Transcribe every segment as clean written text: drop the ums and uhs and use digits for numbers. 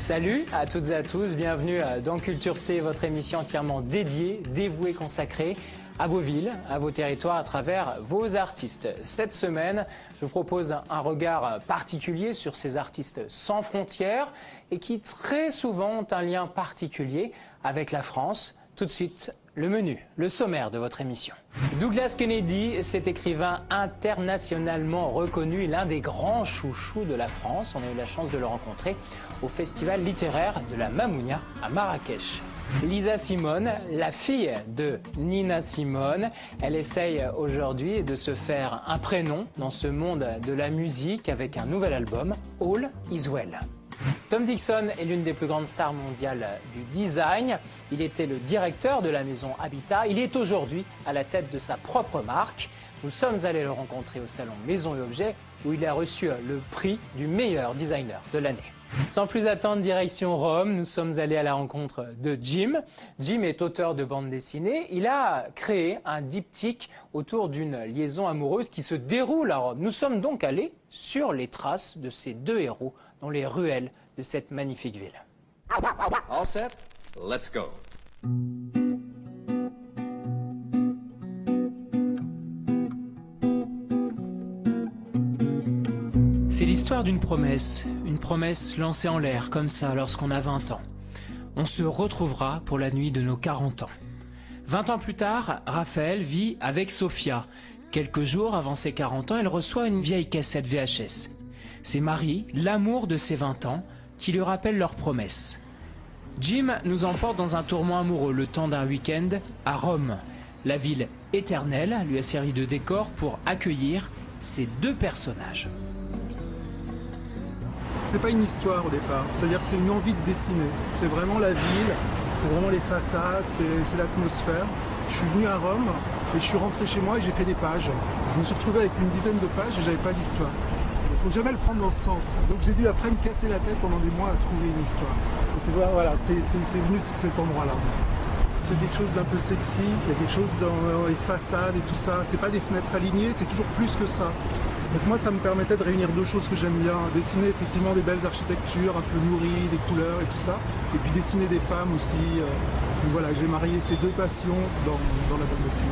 Salut à toutes et à tous, bienvenue dans Culture T, votre émission entièrement dédiée, dévouée, consacrée à vos villes, à vos territoires, à travers vos artistes. Cette semaine, je vous propose un regard particulier sur ces artistes sans frontières et qui très souvent ont un lien particulier avec la France. Tout de suite, le menu, le sommaire de votre émission. Douglas Kennedy, cet écrivain internationalement reconnu, l'un des grands chouchous de la France. On a eu la chance de le rencontrer au festival littéraire de la Mamounia à Marrakech. Lisa Simone, la fille de Nina Simone, elle essaye aujourd'hui de se faire un prénom dans ce monde de la musique avec un nouvel album, All Is Well. Tom Dixon est l'une des plus grandes stars mondiales du design. Il était le directeur de la maison Habitat. Il est aujourd'hui à la tête de sa propre marque. Nous sommes allés le rencontrer au salon Maison et Objets où il a reçu le prix du meilleur designer de l'année. Sans plus attendre, direction Rome, nous sommes allés à la rencontre de Jim. Jim est auteur de bande dessinée. Il a créé un diptyque autour d'une liaison amoureuse qui se déroule à Rome. Nous sommes donc allés sur les traces de ces deux héros dans les ruelles de cette magnifique ville. All set? Let's go. C'est l'histoire d'une promesse lancée en l'air comme ça lorsqu'on a 20 ans. On se retrouvera pour la nuit de nos 40 ans. 20 ans plus tard, Raphaël vit avec Sophia. Quelques jours avant ses 40 ans, elle reçoit une vieille cassette VHS. C'est Marie, l'amour de ses 20 ans, qui lui rappelle leur promesse. Jim nous emporte dans un tourment amoureux le temps d'un week-end à Rome. La ville éternelle lui a servi de décor pour accueillir ces deux personnages. C'est pas une histoire au départ, c'est-à-dire que c'est une envie de dessiner. C'est vraiment la ville, c'est vraiment les façades, c'est l'atmosphère. Je suis venu à Rome et je suis rentré chez moi et j'ai fait des pages. Je me suis retrouvé avec une dizaine de pages et j'avais pas d'histoire. Il faut jamais le prendre dans ce sens. Donc j'ai dû après me casser la tête pendant des mois à trouver une histoire. Et c'est voilà, c'est venu de cet endroit-là. C'est quelque chose d'un peu sexy, il y a quelque chose dans les façades et tout ça. C'est pas des fenêtres alignées, c'est toujours plus que ça. Donc moi ça me permettait de réunir deux choses que j'aime bien, dessiner effectivement des belles architectures un peu nourries, des couleurs et tout ça, et puis dessiner des femmes aussi. Donc voilà, j'ai marié ces deux passions dans la bande dessinée.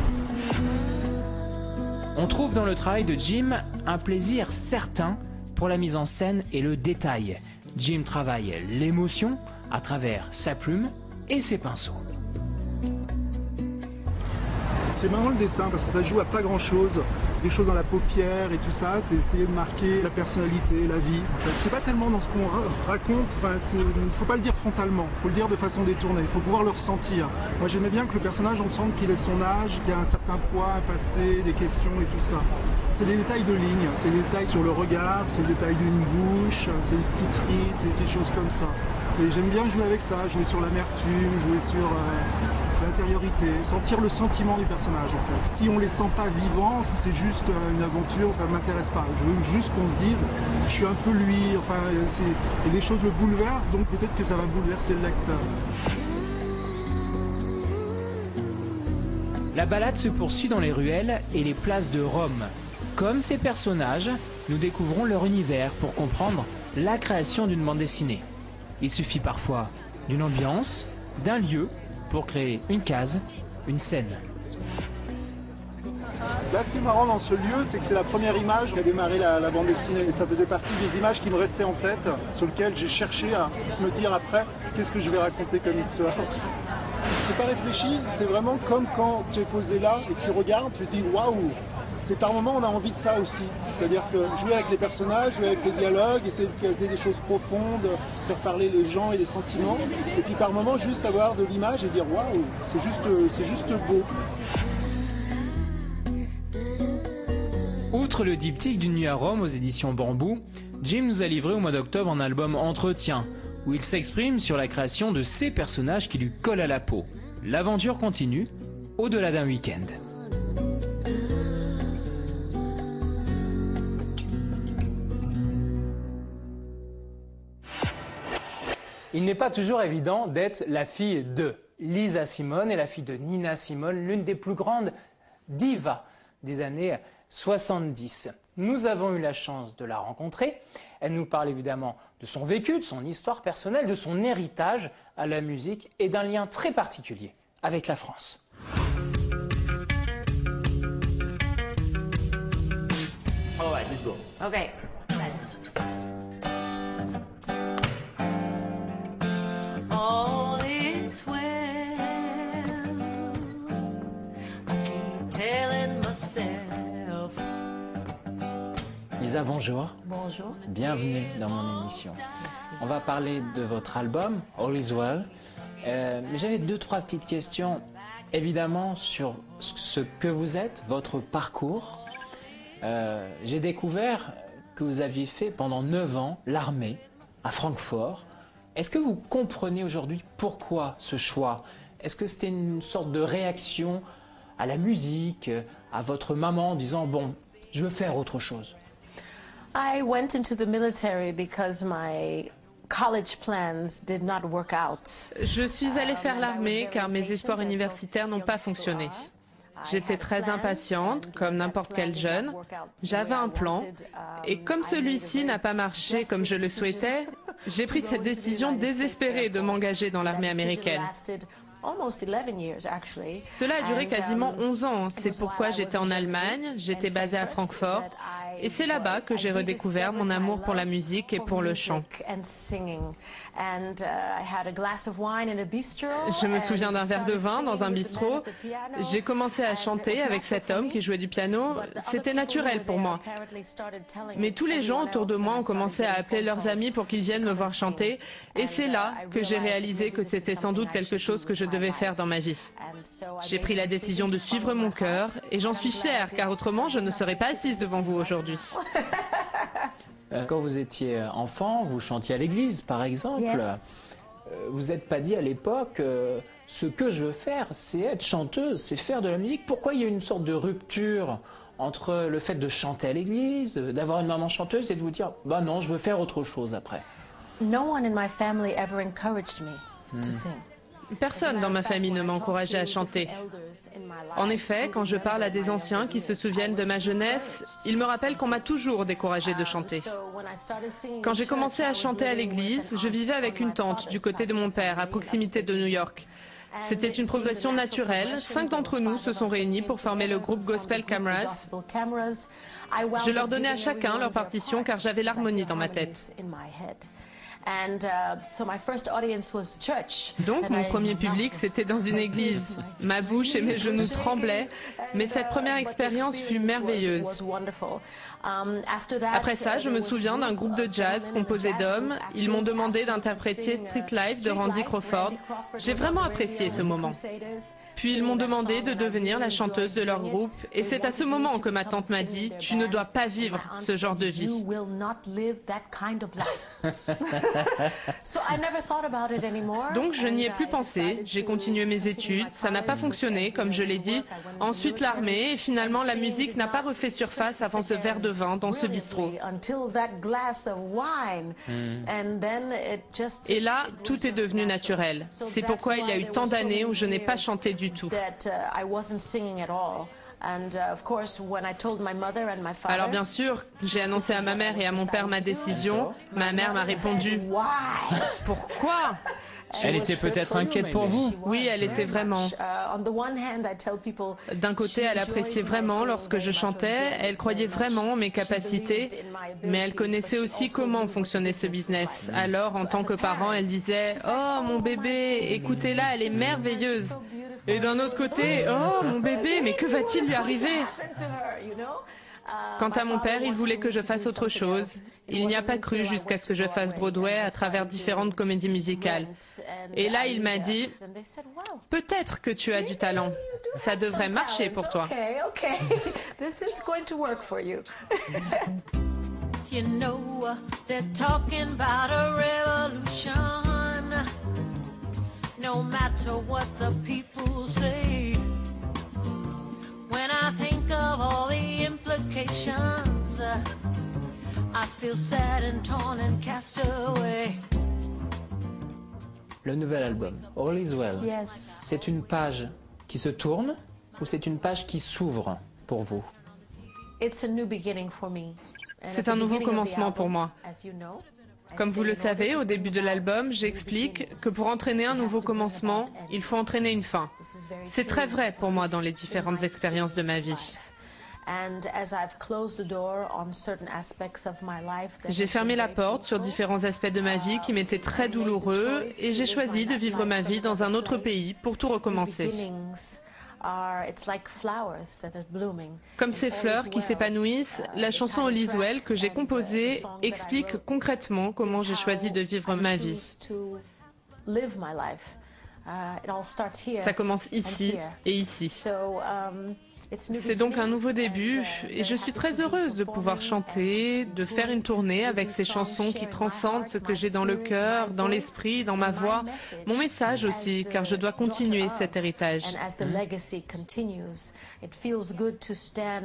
On trouve dans le travail de Jim un plaisir certain pour la mise en scène et le détail. Jim travaille l'émotion à travers sa plume et ses pinceaux. C'est marrant le dessin parce que ça joue à pas grand chose. C'est des choses dans la paupière et tout ça. C'est essayer de marquer la personnalité, la vie. En fait, c'est pas tellement dans ce qu'on raconte. Enfin, il faut pas le dire frontalement. Il faut le dire de façon détournée. Il faut pouvoir le ressentir. Moi, j'aimais bien que le personnage, on sente qu'il ait son âge, qu'il a un certain poids, un passé, des questions et tout ça. C'est des détails de ligne. C'est des détails sur le regard. C'est le détail d'une bouche. C'est des petites rides. C'est des choses comme ça. Et j'aime bien jouer avec ça. Jouer sur l'amertume. Jouer sur l'intériorité, sentir le sentiment du personnage en fait. Si on les sent pas vivants, si c'est juste une aventure, ça m'intéresse pas. Je veux juste qu'on se dise, je suis un peu lui, enfin, et les choses le bouleversent, donc peut-être que ça va bouleverser le lecteur. La balade se poursuit dans les ruelles et les places de Rome. Comme ces personnages, nous découvrons leur univers pour comprendre la création d'une bande dessinée. Il suffit parfois d'une ambiance, d'un lieu, pour créer une case, une scène. Là, ce qui est marrant dans ce lieu, c'est que c'est la première image qui a démarré la bande dessinée. Et ça faisait partie des images qui me restaient en tête, sur lesquelles j'ai cherché à me dire après, qu'est-ce que je vais raconter comme histoire. C'est pas réfléchi, c'est vraiment comme quand tu es posé là et que tu regardes, tu te dis waouh. C'est par moments on a envie de ça aussi. C'est-à-dire que jouer avec les personnages, jouer avec les dialogues, essayer de caser des choses profondes, faire parler les gens et les sentiments. Et puis par moments juste avoir de l'image et dire waouh, c'est juste beau. Outre le diptyque d'une nuit à Rome aux éditions Bambou, Jim nous a livré au mois d'octobre un album Entretien, où il s'exprime sur la création de ces personnages qui lui collent à la peau. L'aventure continue au-delà d'un week-end. Il n'est pas toujours évident d'être la fille de Lisa Simone et la fille de Nina Simone, l'une des plus grandes divas des années 70. Nous avons eu la chance de la rencontrer. Elle nous parle évidemment de son vécu, de son histoire personnelle, de son héritage à la musique et d'un lien très particulier avec la France. All right, let's go. Okay. All is well. I keep telling myself. Lisa, bonjour. Bonjour. Bienvenue dans mon émission. On va parler de votre album, All Is Well. Mais j'avais 2-3 petites questions, évidemment, sur ce que vous êtes, votre parcours. J'ai découvert que vous aviez fait pendant 9 ans l'armée à Francfort. Est-ce que vous comprenez aujourd'hui pourquoi ce choix? Est-ce que c'était une sorte de réaction à la musique, à votre maman en disant « bon, je veux faire autre chose » ? I went into the military because my college plans did not work out. Je suis allée faire l'armée car mes espoirs universitaires n'ont pas fonctionné. J'étais très impatiente, comme n'importe quel jeune. J'avais un plan, et comme celui-ci n'a pas marché comme je le souhaitais, j'ai pris cette décision désespérée de m'engager dans l'armée américaine. Cela a duré quasiment 11 ans, c'est pourquoi j'étais en Allemagne, j'étais basée à Francfort, et c'est là-bas que j'ai redécouvert mon amour pour la musique et pour le chant. Je me souviens d'un verre de vin dans un bistrot. J'ai commencé à chanter avec cet homme qui jouait du piano. C'était naturel pour moi. Mais tous les gens autour de moi ont commencé à appeler leurs amis pour qu'ils viennent me voir chanter. Et c'est là que j'ai réalisé que c'était sans doute quelque chose que je devais faire dans ma vie. J'ai pris la décision de suivre mon cœur et j'en suis fière car autrement je ne serais pas assise devant vous aujourd'hui. Quand vous étiez enfant, vous chantiez à l'église par exemple. Vous n'êtes pas dit à l'époque ce que je veux faire, c'est être chanteuse, c'est faire de la musique. Pourquoi il y a une sorte de rupture entre le fait de chanter à l'église, d'avoir une maman chanteuse et de vous dire bah non, je veux faire autre chose après? No one in my family ever encouraged me to sing. Personne dans ma famille ne m'a encouragée à chanter. En effet, quand je parle à des anciens qui se souviennent de ma jeunesse, ils me rappellent qu'on m'a toujours découragée de chanter. Quand j'ai commencé à chanter à l'église, je vivais avec une tante du côté de mon père, à proximité de New York. C'était une progression naturelle. 5 d'entre nous se sont réunis pour former le groupe Gospel Cameras. Je leur donnais à chacun leur partition car j'avais l'harmonie dans ma tête. Donc mon premier public, c'était dans une église. Ma bouche et mes genoux tremblaient, mais cette première expérience fut merveilleuse. Après ça, je me souviens d'un groupe de jazz composé d'hommes. Ils m'ont demandé d'interpréter Street Life de Randy Crawford. J'ai vraiment apprécié ce moment. Puis ils m'ont demandé de devenir la chanteuse de leur groupe. Et c'est à ce moment que ma tante m'a dit « Tu ne dois pas vivre ce genre de vie ». Donc je n'y ai plus pensé, j'ai continué mes études, ça n'a pas fonctionné comme je l'ai dit. Ensuite l'armée et finalement la musique n'a pas refait surface avant ce verre de vin dans ce bistrot. Et là, tout est devenu naturel. C'est pourquoi il y a eu tant d'années où je n'ai pas chanté du tout. Alors bien sûr, j'ai annoncé à ma mère et à mon père ma décision. Ma mère m'a répondu « Pourquoi ?» Elle était peut-être inquiète pour vous. Oui, elle était vraiment. D'un côté, elle appréciait vraiment lorsque je chantais, elle croyait vraiment en mes capacités, mais elle connaissait aussi comment fonctionnait ce business. Alors, en tant que parent, elle disait « Oh, mon bébé, écoutez-la, elle est merveilleuse !» Et d'un autre côté, « Oh, mon bébé, mais que va-t-il lui arriver ?» Quant à mon père, il voulait que je fasse autre chose. Il n'y a pas cru jusqu'à ce que je fasse Broadway à travers différentes comédies musicales. Et là, il m'a dit, peut-être que tu as du talent. Ça devrait marcher pour toi. You know, they're talking about a revolution. No matter what the people say. When I think of all the implications, I feel sad and torn and cast away. Le nouvel album, All Is Well, c'est une page qui se tourne ou c'est une page qui s'ouvre pour vous? C'est un nouveau commencement pour moi. Comme vous le savez, au début de l'album, j'explique que pour entraîner un nouveau commencement, il faut entraîner une fin. C'est très vrai pour moi dans les différentes expériences de ma vie. J'ai fermé la porte sur différents aspects de ma vie qui m'étaient très douloureux et j'ai choisi de vivre ma vie dans un autre pays pour tout recommencer. Comme ces fleurs qui s'épanouissent, la chanson All-Is-Well que j'ai composée explique concrètement comment j'ai choisi de vivre ma vie. Ça commence ici et ici. C'est donc un nouveau début et je suis très heureuse de pouvoir chanter, de faire une tournée avec ces chansons qui transcendent ce que j'ai dans le cœur, dans l'esprit, dans ma voix, mon message aussi, car je dois continuer cet héritage.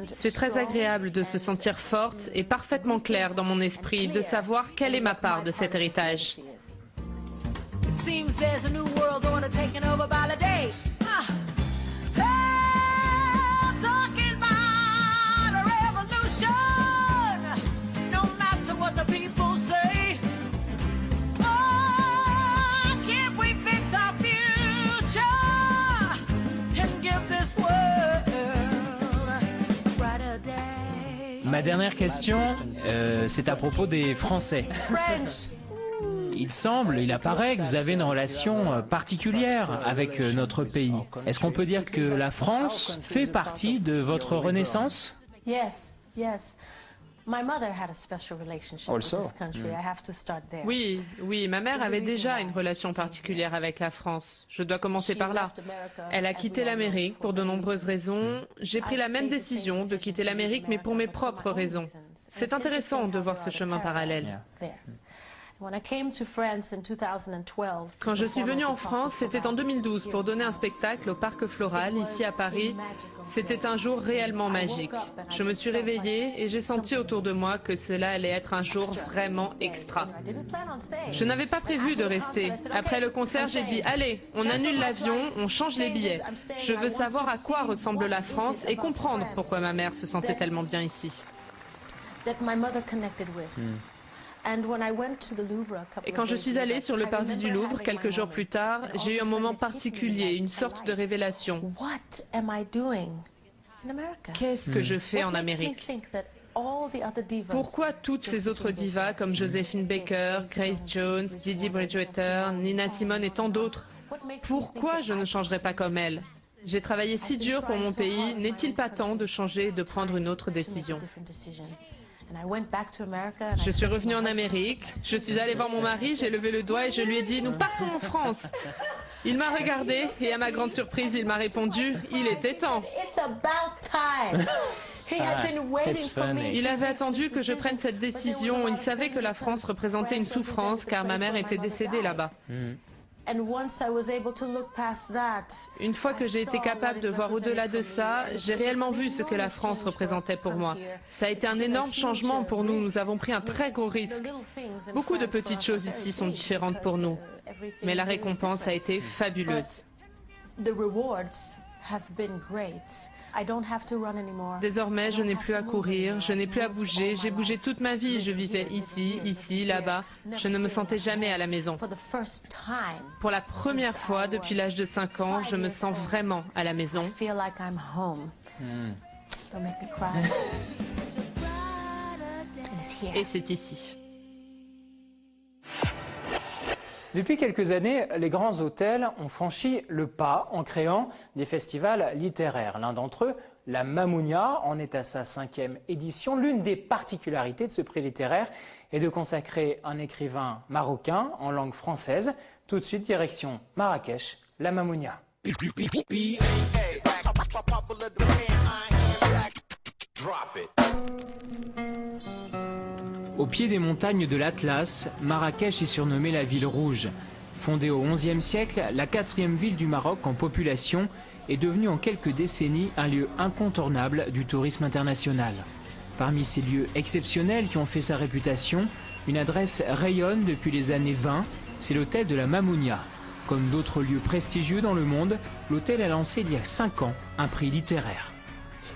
C'est très agréable de se sentir forte et parfaitement claire dans mon esprit, de savoir quelle est ma part de cet héritage. Ma dernière question, c'est à propos des Français. Il apparaît que vous avez une relation particulière avec notre pays. Est-ce qu'on peut dire que la France fait partie de votre renaissance? Oui, ma mère avait déjà une relation particulière avec la France. Je dois commencer par là. Elle a quitté l'Amérique pour de nombreuses raisons. J'ai pris la même décision de quitter l'Amérique, mais pour mes propres raisons. C'est intéressant de voir ce chemin parallèle. Quand je suis venue en France, c'était en 2012 pour donner un spectacle au Parc Floral, ici à Paris. C'était un jour réellement magique. Je me suis réveillée et j'ai senti autour de moi que cela allait être un jour vraiment extra. Je n'avais pas prévu de rester. Après le concert, j'ai dit « Allez, on annule l'avion, on change les billets. Je veux savoir à quoi ressemble la France et comprendre pourquoi ma mère se sentait tellement bien ici. » Et quand je suis allée sur le parvis du Louvre quelques jours plus tard, j'ai eu un moment particulier, une sorte de révélation. Qu'est-ce que je fais en Amérique? Pourquoi toutes ces autres divas comme Joséphine Baker, Grace Jones, Dee Dee Bridgewater, Nina Simone et tant d'autres, pourquoi je ne changerais pas comme elles? J'ai travaillé si dur pour mon pays, n'est-il pas temps de changer et de prendre une autre décision? Je suis revenue en Amérique, je suis allée voir mon mari, j'ai levé le doigt et je lui ai dit « Nous partons en France !» Il m'a regardé et à ma grande surprise, il m'a répondu « Il était temps !» Il avait attendu que je prenne cette décision, il savait que la France représentait une souffrance car ma mère était décédée là-bas. Une fois que j'ai été capable de voir au-delà de ça, j'ai réellement vu ce que la France représentait pour moi. Ça a été un énorme changement pour nous, nous avons pris un très gros risque. Beaucoup de petites choses ici sont différentes pour nous, mais la récompense a été fabuleuse. Désormais, je n'ai plus à courir, je n'ai plus à bouger, j'ai bougé toute ma vie, je vivais ici, là-bas, je ne me sentais jamais à la maison. Pour la première fois depuis l'âge de 5 ans, je me sens vraiment à la maison. Et c'est ici. Depuis quelques années, les grands hôtels ont franchi le pas en créant des festivals littéraires. L'un d'entre eux, la Mamounia, en est à sa 5e édition. L'une des particularités de ce prix littéraire est de consacrer un écrivain marocain en langue française. Tout de suite, direction Marrakech, la Mamounia. Au pied des montagnes de l'Atlas, Marrakech est surnommée la ville rouge. Fondée au XIe siècle, la 4e ville du Maroc en population est devenue en quelques décennies un lieu incontournable du tourisme international. Parmi ces lieux exceptionnels qui ont fait sa réputation, une adresse rayonne depuis les années 20, c'est l'hôtel de la Mamounia. Comme d'autres lieux prestigieux dans le monde, l'hôtel a lancé il y a 5 ans un prix littéraire.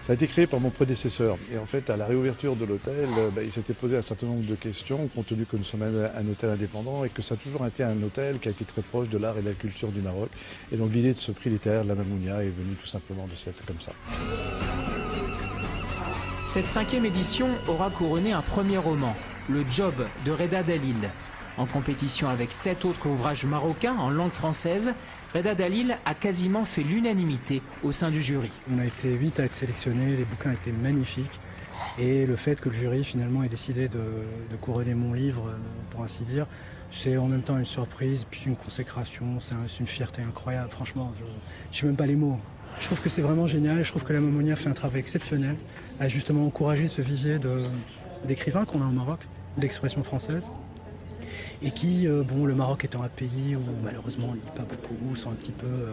Ça a été créé par mon prédécesseur. Et en fait, à la réouverture de l'hôtel, il s'était posé un certain nombre de questions, compte tenu que nous sommes un hôtel indépendant et que ça a toujours été un hôtel qui a été très proche de l'art et de la culture du Maroc. Et donc l'idée de ce prix littéraire de la Mamounia est venue tout simplement de cette comme ça. Cette 5e édition aura couronné un premier roman, Le Job de Reda Dalil. En compétition avec 7 autres ouvrages marocains en langue française, Reda Dalil a quasiment fait l'unanimité au sein du jury. On a été 8 à être sélectionnés, les bouquins étaient magnifiques. Et le fait que le jury finalement ait décidé de couronner mon livre, pour ainsi dire, c'est en même temps une surprise, puis une consécration, c'est une fierté incroyable. Franchement, je sais même pas les mots. Je trouve que c'est vraiment génial, je trouve que la Mamounia fait un travail exceptionnel à justement encourager ce vivier d'écrivains qu'on a au Maroc, d'expression française. Et qui, bon, le Maroc étant un pays où malheureusement on ne lit pas beaucoup, sont un petit peu,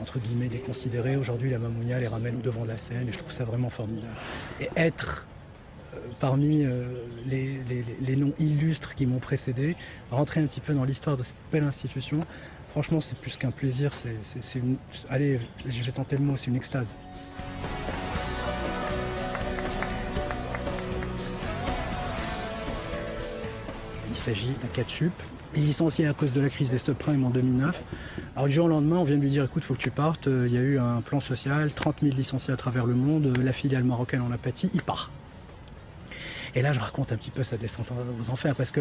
entre guillemets, déconsidérés. Aujourd'hui, la Mamounia les ramène au devant de la scène et je trouve ça vraiment formidable. Et être parmi les noms illustres qui m'ont précédé, rentrer un petit peu dans l'histoire de cette belle institution, franchement, c'est plus qu'un plaisir, allez, je vais tenter le mot, c'est une extase. Il s'agit d'un catch-up. Il est licencié à cause de la crise des subprimes en 2009. Alors du jour au lendemain, on vient de lui dire, écoute, il faut que tu partes. Il y a eu un plan social, 30 000 licenciés à travers le monde. La filiale marocaine en a pâti, il part. Et là, je raconte un petit peu sa descente aux enfers parce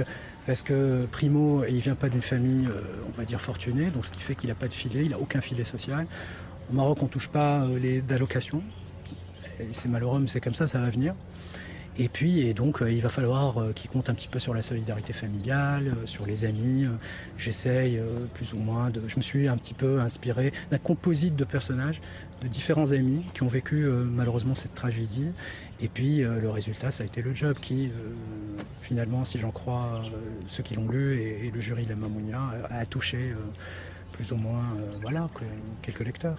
que Primo, il vient pas d'une famille, on va dire, fortunée. Donc ce qui fait qu'il n'a pas de filet, il n'a aucun filet social. Au Maroc, on ne touche pas les allocations. C'est malheureux, mais c'est comme ça va venir. Et donc, il va falloir qu'il compte un petit peu sur la solidarité familiale, sur les amis. J'essaye plus ou moins je me suis un petit peu inspiré d'un composite de personnages, de différents amis qui ont vécu malheureusement cette tragédie. Et puis, le résultat, ça a été le job qui, finalement, si j'en crois ceux qui l'ont lu et le jury de la Mamounia, a touché plus ou moins, quelques lecteurs.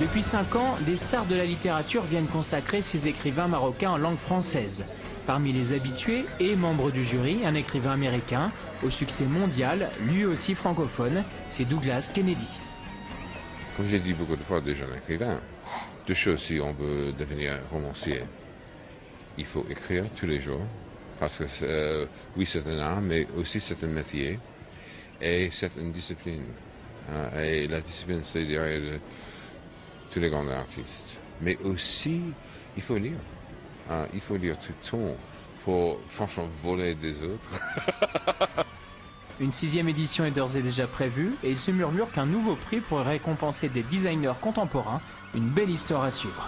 Depuis 5 ans, des stars de la littérature viennent consacrer ces écrivains marocains en langue française. Parmi les habitués et membres du jury, un écrivain américain au succès mondial, lui aussi francophone, c'est Douglas Kennedy. Comme j'ai dit beaucoup de fois, des jeunes écrivains, deux choses si on veut devenir romancier. Il faut écrire tous les jours, parce que oui, c'est un art, mais aussi c'est un métier, et c'est une discipline. Et la discipline, c'est derrière tous les grands artistes. Mais aussi, il faut lire. Il faut lire tout le temps pour franchement voler des autres. Une 6e édition est d'ores et déjà prévue et il se murmure qu'un nouveau prix pourrait récompenser des designers contemporains. Une belle histoire à suivre.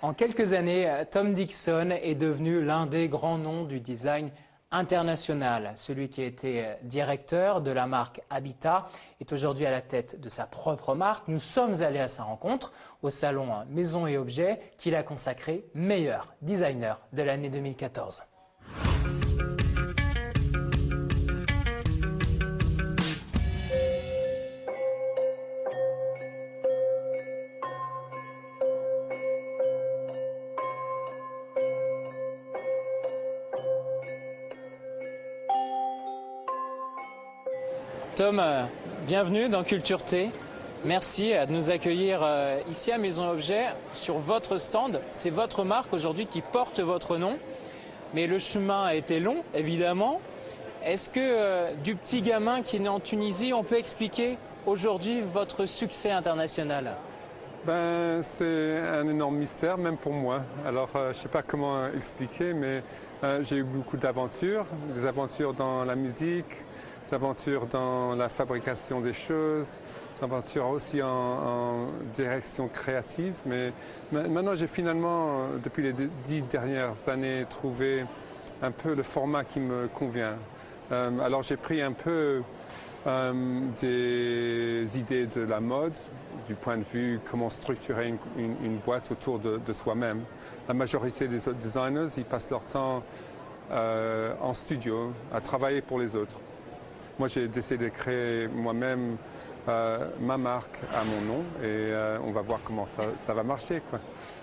En quelques années, Tom Dixon est devenu l'un des grands noms du design international. Celui qui a été directeur de la marque Habitat est aujourd'hui à la tête de sa propre marque. Nous sommes allés à sa rencontre au salon Maison et Objets qu'il a consacré meilleur designer de l'année 2014. Tom, bienvenue dans Culture T. Merci de nous accueillir ici à Maison Objet sur votre stand. C'est votre marque aujourd'hui qui porte votre nom. Mais le chemin a été long, évidemment. Est-ce que du petit gamin qui est né en Tunisie, on peut expliquer aujourd'hui votre succès international ? C'est un énorme mystère, même pour moi. Alors, je ne sais pas comment expliquer, mais j'ai eu beaucoup d'aventures. Des aventures dans la musique, des aventures dans la fabrication des choses, des aventures aussi en direction créative. Mais maintenant, j'ai finalement, depuis les 10 dernières années, trouvé un peu le format qui me convient. Alors, j'ai pris un peu des idées de la mode, du point de vue comment structurer une boîte autour de soi-même. La majorité des autres designers, ils passent leur temps en studio, à travailler pour les autres. Moi, j'ai décidé de créer moi-même ma marque à mon nom et on va voir comment ça va marcher, quoi.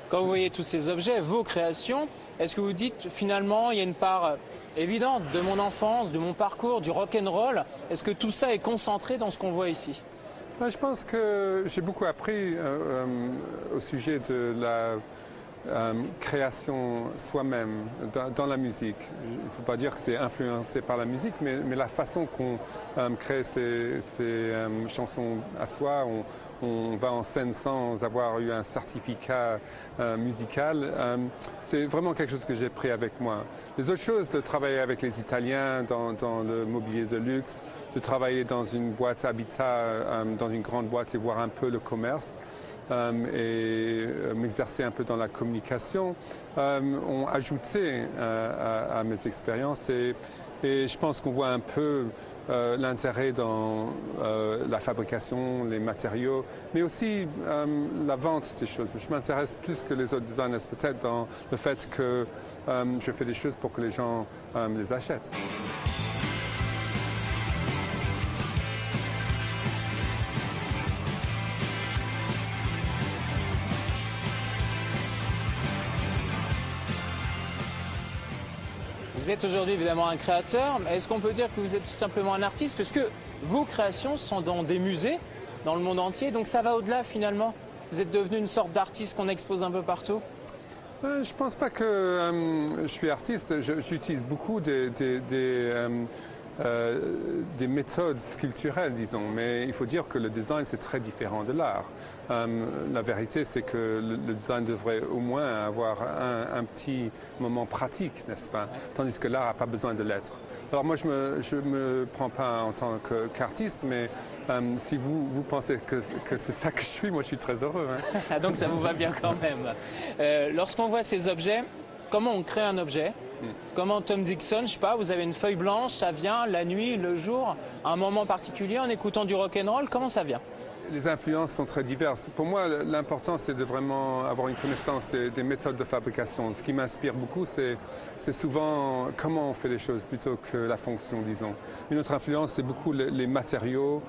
Quand vous voyez tous ces objets, vos créations, est-ce que vous dites finalement il y a une part évidente de mon enfance, de mon parcours, du rock'n'roll? Est-ce que tout ça est concentré dans ce qu'on voit ici? Je pense que j'ai beaucoup appris au sujet de la création soi-même dans la musique. Il ne faut pas dire que c'est influencé par la musique, mais la façon qu'on crée ces chansons à soi, on va en scène sans avoir eu un certificat musical, c'est vraiment quelque chose que j'ai pris avec moi. Les autres choses, de travailler avec les Italiens dans le mobilier de luxe, de travailler dans une boîte habitat, dans une grande boîte et voir un peu le commerce, et m'exercer un peu dans la communication, ont ajouté à mes expériences et je pense qu'on voit un peu l'intérêt dans la fabrication, les matériaux, mais aussi la vente des choses. Je m'intéresse plus que les autres designers peut-être dans le fait que je fais des choses pour que les gens les achètent. Vous êtes aujourd'hui évidemment un créateur, mais est-ce qu'on peut dire que vous êtes tout simplement un artiste? Parce que vos créations sont dans des musées, dans le monde entier, donc ça va au-delà finalement. Vous êtes devenu une sorte d'artiste qu'on expose un peu partout? Je ne pense pas que je suis artiste. J'utilise beaucoup des méthodes sculpturelles, disons, mais il faut dire que le design, c'est très différent de l'art. La vérité, c'est que le design devrait au moins avoir un petit moment pratique, n'est-ce pas? Tandis que l'art n'a pas besoin de l'être. Alors moi, je me prends pas en tant qu'artiste, mais si vous pensez que c'est ça que je suis, moi je suis très heureux. Hein. Donc ça vous va bien quand même. Lorsqu'on voit ces objets, comment on crée un objet? Comment Tom Dixon, je sais pas, vous avez une feuille blanche, ça vient la nuit, le jour, à un moment particulier, en écoutant du rock'n'roll, comment ça vient? Les influences sont très diverses. Pour moi, l'important, c'est de vraiment avoir une connaissance des méthodes de fabrication. Ce qui m'inspire beaucoup, c'est souvent comment on fait les choses plutôt que la fonction, disons. Une autre influence, c'est beaucoup les matériaux.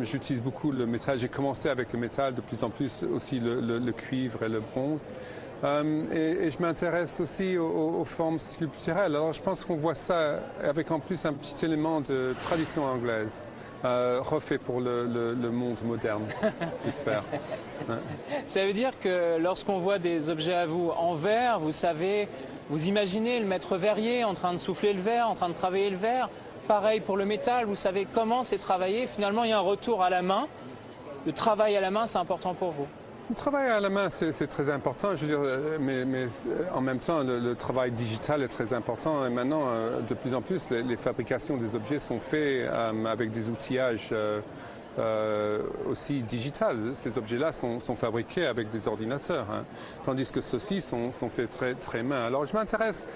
J'utilise beaucoup le métal. J'ai commencé avec le métal, de plus en plus aussi le cuivre et le bronze. Et je m'intéresse aussi aux formes sculpturelles. Alors je pense qu'on voit ça avec en plus un petit élément de tradition anglaise. Refait pour le monde moderne, j'espère. Ouais. Ça veut dire que lorsqu'on voit des objets à vous en verre, vous savez, vous imaginez le maître verrier en train de souffler le verre, en train de travailler le verre. Pareil pour le métal, vous savez comment c'est travaillé. Finalement, il y a un retour à la main. Le travail à la main, c'est important pour vous. Le travail à la main, c'est très important, je veux dire, mais en même temps, le travail digital est très important. Et maintenant, de plus en plus, les fabrications des objets sont faites avec des outillages aussi digital. Ces objets-là sont fabriqués avec des ordinateurs, hein, tandis que ceux-ci sont faits très main. Alors je m'intéresse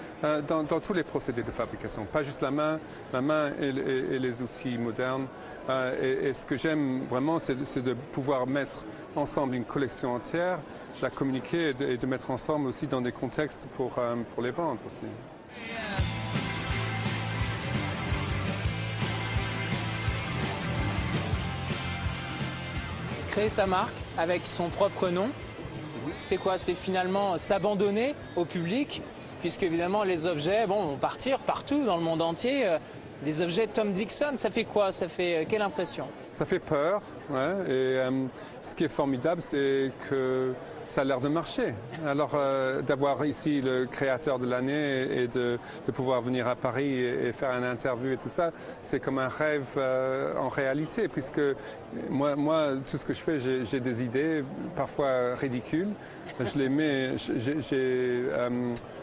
dans tous les procédés de fabrication, pas juste la main et les outils modernes. Et ce que j'aime vraiment, c'est de pouvoir mettre ensemble une collection entière, de la communiquer et de mettre ensemble aussi dans des contextes pour les vendre aussi. Créer sa marque avec son propre nom, c'est quoi? C'est finalement s'abandonner au public, puisque évidemment les objets vont partir partout dans le monde entier. Les objets Tom Dixon, ça fait quoi? Ça fait quelle impression? Ça fait peur, ouais, et ce qui est formidable, c'est que ça a l'air de marcher. Alors d'avoir ici le créateur de l'année et de pouvoir venir à Paris et faire une interview et tout ça, c'est comme un rêve en réalité, puisque moi tout ce que je fais, j'ai des idées parfois ridicules. Je les mets, j'ai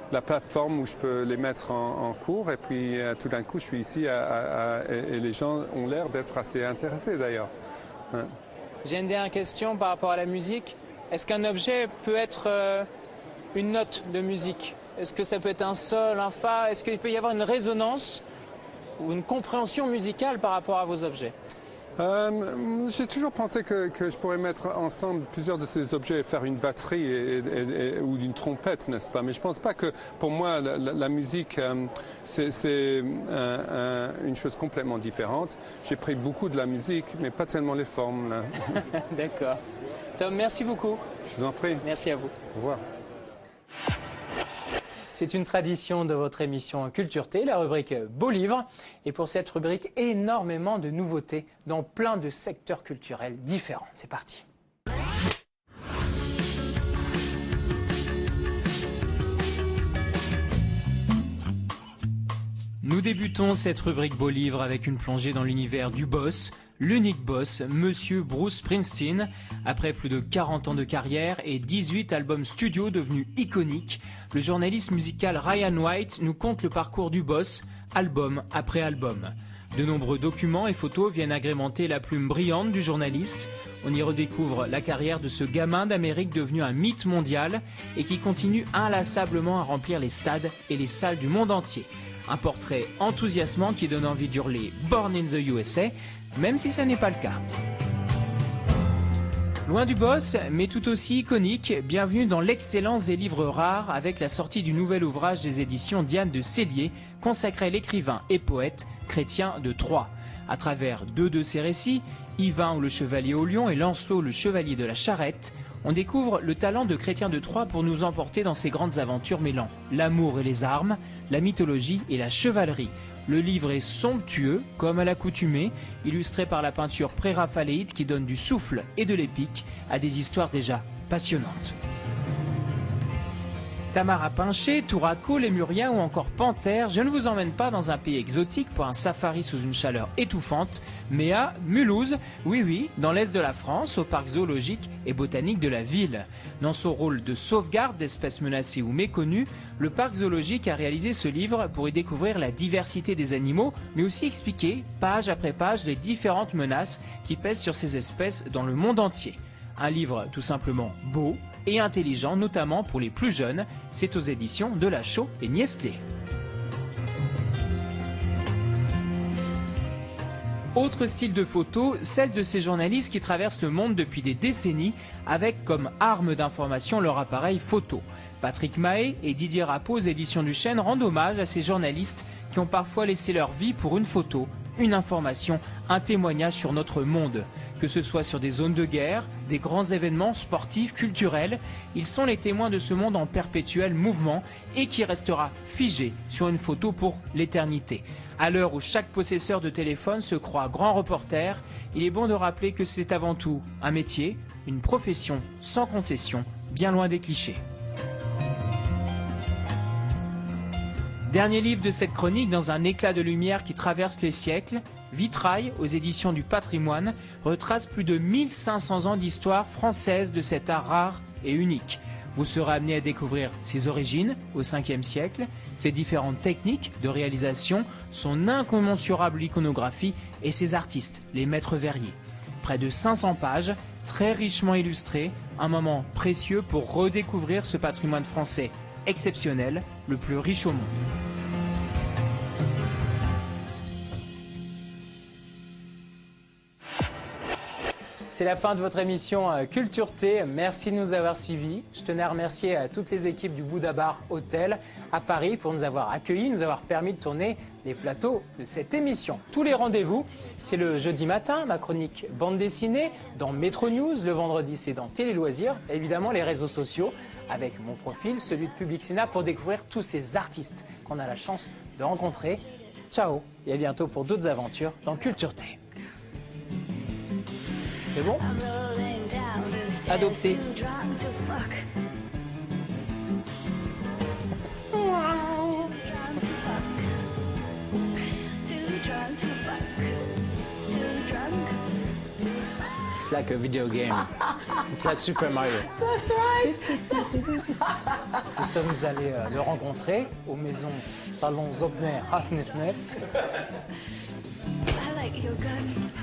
la plateforme où je peux les mettre en cours et puis tout d'un coup je suis ici et les gens ont l'air d'être assez intéressés d'ailleurs. Ouais. J'ai une dernière question par rapport à la musique. Est-ce qu'un objet peut être une note de musique? Est-ce que ça peut être un sol, un fa? Est-ce qu'il peut y avoir une résonance ou une compréhension musicale par rapport à vos objets? J'ai toujours pensé que je pourrais mettre ensemble plusieurs de ces objets et faire une batterie ou une trompette, n'est-ce pas? Mais je ne pense pas que pour moi la musique c'est une chose complètement différente. J'ai pris beaucoup de la musique, mais pas tellement les formes. D'accord. Tom, merci beaucoup. Je vous en prie. Merci à vous. Au revoir. C'est une tradition de votre émission Culture T, la rubrique Beaux livres. Et pour cette rubrique, énormément de nouveautés dans plein de secteurs culturels différents. C'est parti. Nous débutons cette rubrique Beaux livres avec une plongée dans l'univers du boss, l'unique boss, Monsieur Bruce Springsteen. Après plus de 40 ans de carrière et 18 albums studio devenus iconiques, le journaliste musical Ryan White nous conte le parcours du boss, album après album. De nombreux documents et photos viennent agrémenter la plume brillante du journaliste. On y redécouvre la carrière de ce gamin d'Amérique devenu un mythe mondial et qui continue inlassablement à remplir les stades et les salles du monde entier. Un portrait enthousiasmant qui donne envie d'hurler « Born in the USA », même si ça n'est pas le cas. Loin du boss, mais tout aussi iconique, bienvenue dans l'excellence des livres rares avec la sortie du nouvel ouvrage des éditions Diane de Cellier, consacré à l'écrivain et poète Chrétien de Troyes. À travers deux de ses récits, Yvain ou le Chevalier au Lion et Lancelot le Chevalier de la Charrette, on découvre le talent de Chrétien de Troyes pour nous emporter dans ses grandes aventures mêlant l'amour et les armes, la mythologie et la chevalerie. Le livre est somptueux, comme à l'accoutumée, illustré par la peinture pré-raphaéléite qui donne du souffle et de l'épique à des histoires déjà passionnantes. Tamara Pincher, Touraco, Lémurien ou encore Panthère, je ne vous emmène pas dans un pays exotique pour un safari sous une chaleur étouffante, mais à Mulhouse, oui, dans l'est de la France, au parc zoologique et botanique de la ville. Dans son rôle de sauvegarde d'espèces menacées ou méconnues, le parc zoologique a réalisé ce livre pour y découvrir la diversité des animaux, mais aussi expliquer, page après page, les différentes menaces qui pèsent sur ces espèces dans le monde entier. Un livre tout simplement beau et intelligent, notamment pour les plus jeunes. C'est aux éditions de Lachaud et Niestlé. Autre style de photo, celle de ces journalistes qui traversent le monde depuis des décennies avec comme arme d'information leur appareil photo. Patrick Mahé et Didier Rapeau aux éditions du Chêne rendent hommage à ces journalistes qui ont parfois laissé leur vie pour une photo, une information, un témoignage sur notre monde. Que ce soit sur des zones de guerre, des grands événements sportifs, culturels, ils sont les témoins de ce monde en perpétuel mouvement et qui restera figé sur une photo pour l'éternité. À l'heure où chaque possesseur de téléphone se croit grand reporter, il est bon de rappeler que c'est avant tout un métier, une profession sans concession, bien loin des clichés. Dernier livre de cette chronique dans un éclat de lumière qui traverse les siècles, Vitrail aux éditions du Patrimoine retrace plus de 1500 ans d'histoire française de cet art rare et unique. Vous serez amené à découvrir ses origines au 5e siècle, ses différentes techniques de réalisation, son incommensurable iconographie et ses artistes, les maîtres verriers. Près de 500 pages, très richement illustrées, un moment précieux pour redécouvrir ce patrimoine français exceptionnel, le plus riche au monde. C'est la fin de votre émission Culture T. Merci de nous avoir suivis. Je tenais à remercier toutes les équipes du Bouddha Bar Hotel à Paris pour nous avoir accueillis, nous avoir permis de tourner les plateaux de cette émission. Tous les rendez-vous, c'est le jeudi matin, ma chronique bande dessinée, dans Métro News. Le vendredi, c'est dans Télé Loisirs. Et évidemment, les réseaux sociaux, avec mon profil, celui de Public Sénat, pour découvrir tous ces artistes qu'on a la chance de rencontrer. Ciao et à bientôt pour d'autres aventures dans Culture T. C'est bon? Adopté. It's like a video game. It's like Super Mario. That's right. Nous sommes allés le rencontrer aux maisons Salon Zobner Hasnefnef. I like your gun.